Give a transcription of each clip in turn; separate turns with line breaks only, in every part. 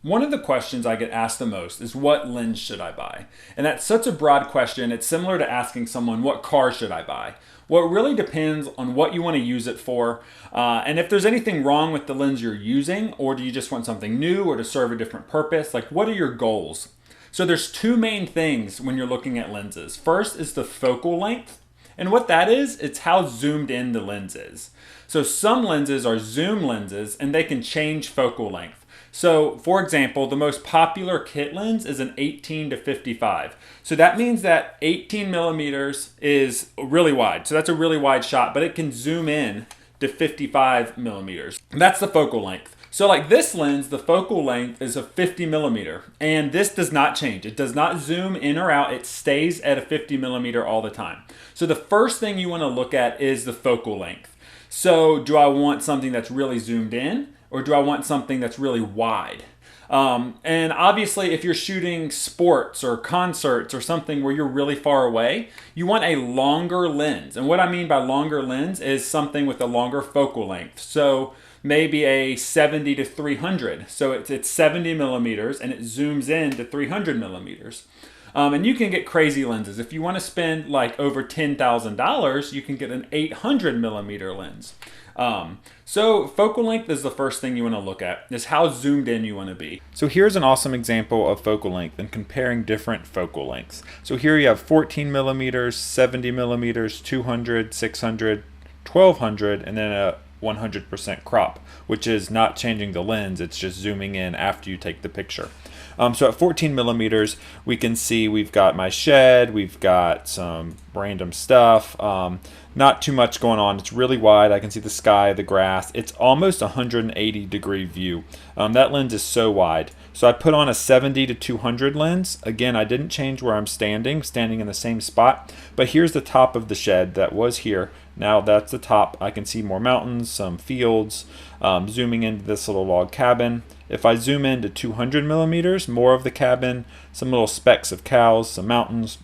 One of the questions I get asked the most is what lens should I buy? And that's such a broad question. It's similar to asking someone what car should I buy? Well, it really depends on what you want to use it for, and if there's anything wrong with the lens you're using, or do you just want something new or to serve a different purpose? Like, what are your goals? So there's two main things when you're looking at lenses. First is the focal length, and what that is, it's how zoomed in the lens is. So some lenses are zoom lenses and they can change focal length. So for example, the most popular kit lens is an 18 to 55. So that means that 18 millimeters is really wide. So that's a really wide shot, but it can zoom in to 55 millimeters. That's the focal length. So like this lens, the focal length is a 50 millimeter, and this does not change. It does not zoom in or out. It stays at a 50 millimeter all the time. So the first thing you want to look at is the focal length. So do I want something that's really zoomed in, or do I want something that's really wide? And obviously, if you're shooting sports or concerts or something where you're really far away, you want a longer lens. And what I mean by longer lens is something with a longer focal length. So maybe a 70 to 300. So it's 70 millimeters and it zooms in to 300 millimeters. And you can get crazy lenses. If you want to spend like over $10,000, you can get an 800 millimeter lens. So focal length is the first thing you want to look at, is how zoomed in you want to be. So here's an awesome example of focal length and comparing different focal lengths. So here you have 14 millimeters, 70 millimeters, 200, 600, 1200, and then a 100% crop, which is not changing the lens, it's just zooming in after you take the picture. So at 14 millimeters, we can see we've got my shed, we've got some random stuff, not too much going on. It's really wide. I can see the sky, the grass. It's almost 180 degree view. That lens is so wide. So I put on a 70 to 200 lens. Again, I didn't change where I'm standing in the same spot, but here's the top of the shed that was here. Now that's the top. I can see more mountains, some fields, zooming into this little log cabin. If I zoom into 200 millimeters, more of the cabin, some little specks of cows, some mountains.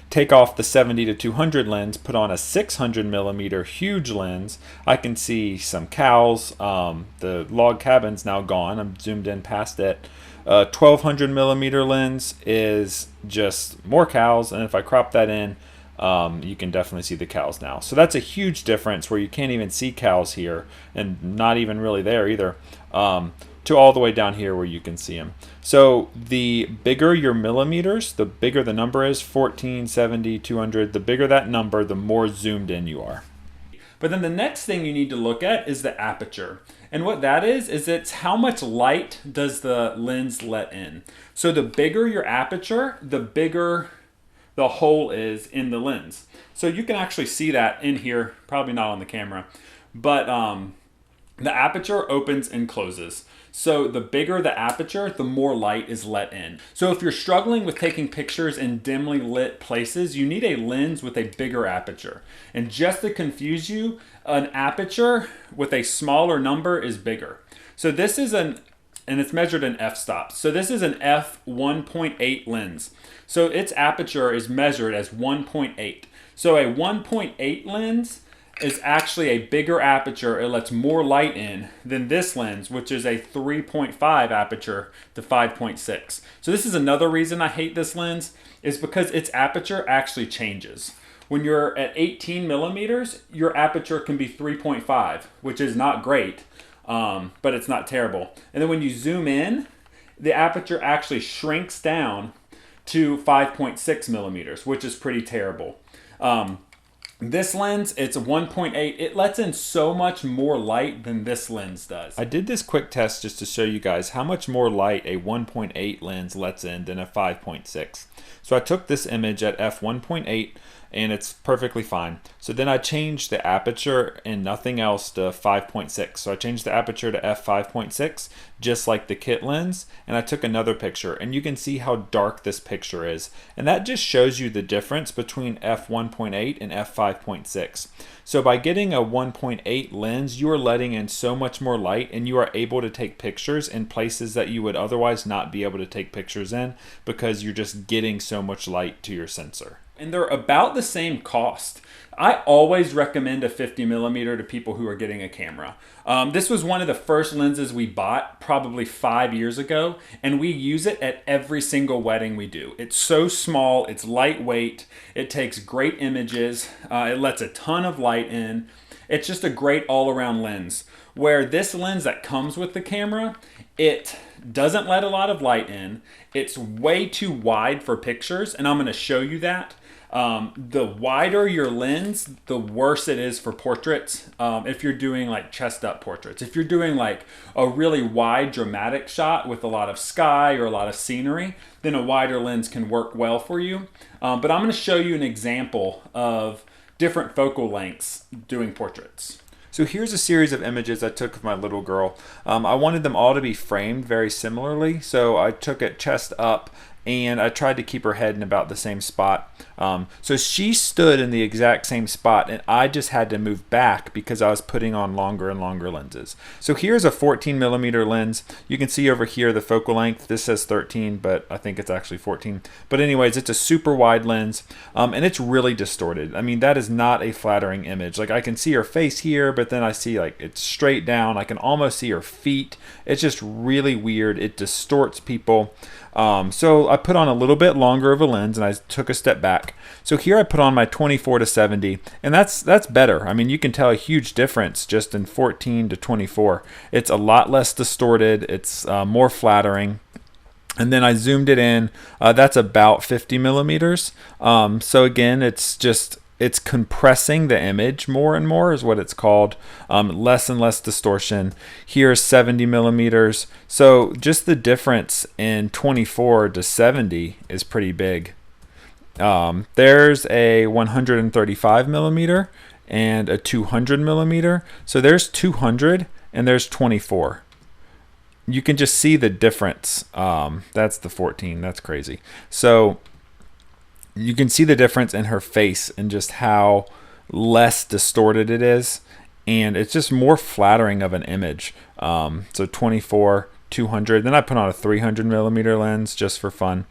Take off the 70 to 200 lens, put on a 600 millimeter huge lens. I can see some cows. The log cabin's now gone. I'm zoomed in past it. 1200 millimeter lens is just more cows, and if I crop that in, you can definitely see the cows now. So that's a huge difference where you can't even see cows here, and not even really there either, to all the way down here where you can see them. So the bigger your millimeters, the bigger the number is, 14, 70, 200, the bigger that number, the more zoomed in you are. But then the next thing you need to look at is the aperture. And what that is it's how much light does the lens let in. So the bigger your aperture, the bigger the hole is in the lens. So you can actually see that in here, probably not on the camera, but the aperture opens and closes. So the bigger the aperture, the more light is let in. So if you're struggling with taking pictures in dimly lit places, you need a lens with a bigger aperture. And just to confuse you, an aperture with a smaller number is bigger. So this is and it's measured in f-stops. So this is an f1.8 lens. So its aperture is measured as 1.8. So a 1.8 lens is actually a bigger aperture. It lets more light in than this lens, which is a 3.5 aperture to 5.6. So this is another reason I hate this lens, is because its aperture actually changes. When you're at 18 millimeters, your aperture can be 3.5, which is not great, but it's not terrible. And then when you zoom in, the aperture actually shrinks down to 5.6 millimeters, which is pretty terrible. This lens, it's 1.8. It lets in so much more light than this lens does. I did this quick test just to show you guys how much more light a 1.8 lens lets in than a 5.6. So I took this image at f1.8 and it's perfectly fine. So then I changed the aperture and nothing else to 5.6. So I changed the aperture to f5.6, just like the kit lens, and I took another picture, and you can see how dark this picture is. And that just shows you the difference between f1.8 and f5.6. So by getting a 1.8 lens, you are letting in so much more light, and you are able to take pictures in places that you would otherwise not be able to take pictures in, because you're just getting so much light to your sensor. and they're about the same cost. I always recommend a 50 millimeter to people who are getting a camera. This was one of the first lenses we bought probably 5 years ago, and we use it at every single wedding we do. It's so small, it's lightweight, it takes great images, it lets a ton of light in. It's just a great all-around lens. Where this lens that comes with the camera, it doesn't let a lot of light in. It's way too wide for pictures, and I'm going to show you that. The wider your lens, the worse it is for portraits. If you're doing like chest up portraits, if you're doing like a really wide dramatic shot with a lot of sky or a lot of scenery, then a wider lens can work well for you. But I'm going to show you an example of different focal lengths doing portraits. So here's a series of images I took of my little girl. I wanted them all to be framed very similarly, so I took it chest up and I tried to keep her head in about the same spot. So she stood in the exact same spot, and I just had to move back because I was putting on longer and longer lenses. So here's a 14 millimeter lens. You can see over here the focal length. This says 13, but I think it's actually 14. But anyways, it's a super wide lens, and it's really distorted. I mean, that is not a flattering image. Like, I can see her face here, but then I see like it's straight down. I can almost see her feet. It's just really weird. It distorts people. So I put on a little bit longer of a lens, and I took a step back. So here I put on my 24 to 70, and that's better. I mean, you can tell a huge difference just in 14 to 24. It's a lot less distorted. It's more flattering. And then I zoomed it in. That's about 50 millimeters. So again, it's compressing the image more and more is what it's called. Less and less distortion. Here's 70 millimeters. So just the difference in 24 to 70 is pretty big. There's a 135 millimeter and a 200 millimeter. So there's 200 and there's 24. You can just see the difference. That's the 14. That's crazy. So you can see the difference in her face and just how less distorted it is, and it's just more flattering of an image. So 24, 200. Then I put on a 300 millimeter lens just for fun.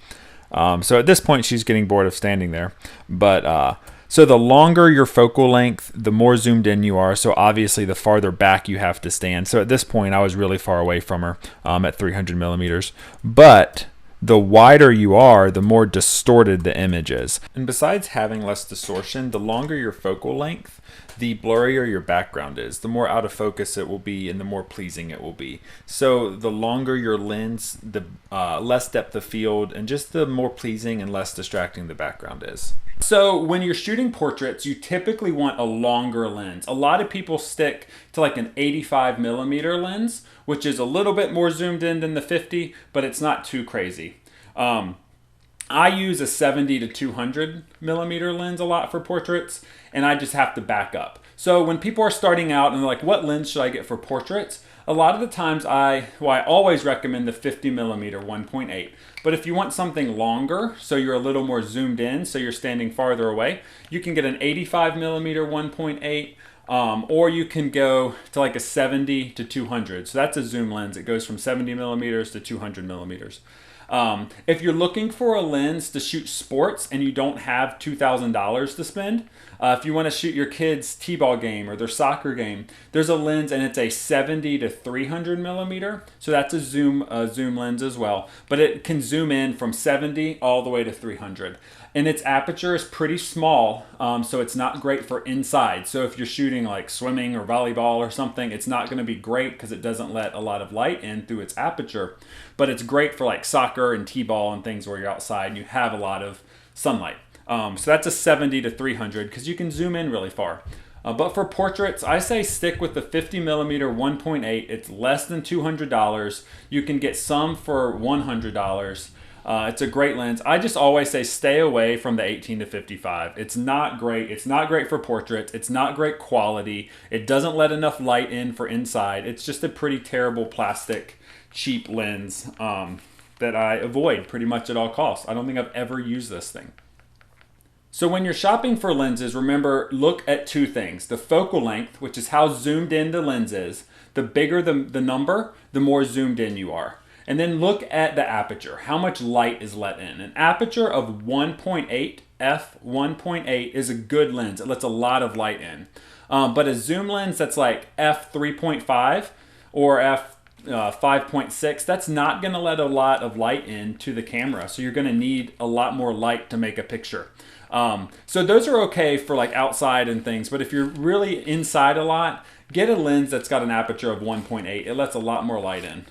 So at this point, she's getting bored of standing there. But so the longer your focal length, the more zoomed in you are. So obviously, the farther back you have to stand. So at this point, I was really far away from her at 300 millimeters. But the wider you are, the more distorted the image is. And besides having less distortion, the longer your focal length, the blurrier your background is. The more out of focus it will be, and the more pleasing it will be. So the longer your lens, the less depth of field, and just the more pleasing and less distracting the background is. So when you're shooting portraits, you typically want a longer lens. A lot of people stick to like an 85 millimeter lens, which is a little bit more zoomed in than the 50, but it's not too crazy. I use a 70 to 200 millimeter lens a lot for portraits, and I just have to back up. So when people are starting out and they're like, what lens should I get for portraits? A lot of the times I always recommend the 50 millimeter 1.8. But if you want something longer, so you're a little more zoomed in, so you're standing farther away, you can get an 85 millimeter 1.8, or you can go to like a 70 to 200. So that's a zoom lens. It goes from 70 millimeters to 200 millimeters. If you're looking for a lens to shoot sports and you don't have $2,000 to spend, if you want to shoot your kids' t-ball game or their soccer game, there's a lens, and it's a 70 to 300 millimeter. So that's a zoom lens as well, but it can zoom in from 70 all the way to 300. And its aperture is pretty small, so it's not great for inside. So if you're shooting like swimming or volleyball or something, it's not going to be great because it doesn't let a lot of light in through its aperture. But it's great for like soccer and t-ball and things where you're outside and you have a lot of sunlight. So that's a 70 to 300 because you can zoom in really far. But for portraits, I say stick with the 50 millimeter 1.8. It's less than $200. You can get some for $100. It's a great lens. I just always say stay away from the 18 to 55. It's not great. It's not great for portraits. It's not great quality. It doesn't let enough light in for inside. It's just a pretty terrible plastic, cheap lens that I avoid pretty much at all costs. I don't think I've ever used this thing. So when you're shopping for lenses, remember, look at two things. The focal length, which is how zoomed in the lens is. The bigger the number, the more zoomed in you are. And then look at the aperture. How much light is let in? An aperture of 1.8, f1.8 is a good lens. It lets a lot of light in. But a zoom lens that's like f3.5 or f5.6, that's not going to let a lot of light into the camera. So you're going to need a lot more light to make a picture. So those are okay for like outside and things. But if you're really inside a lot, get a lens that's got an aperture of 1.8. It lets a lot more light in.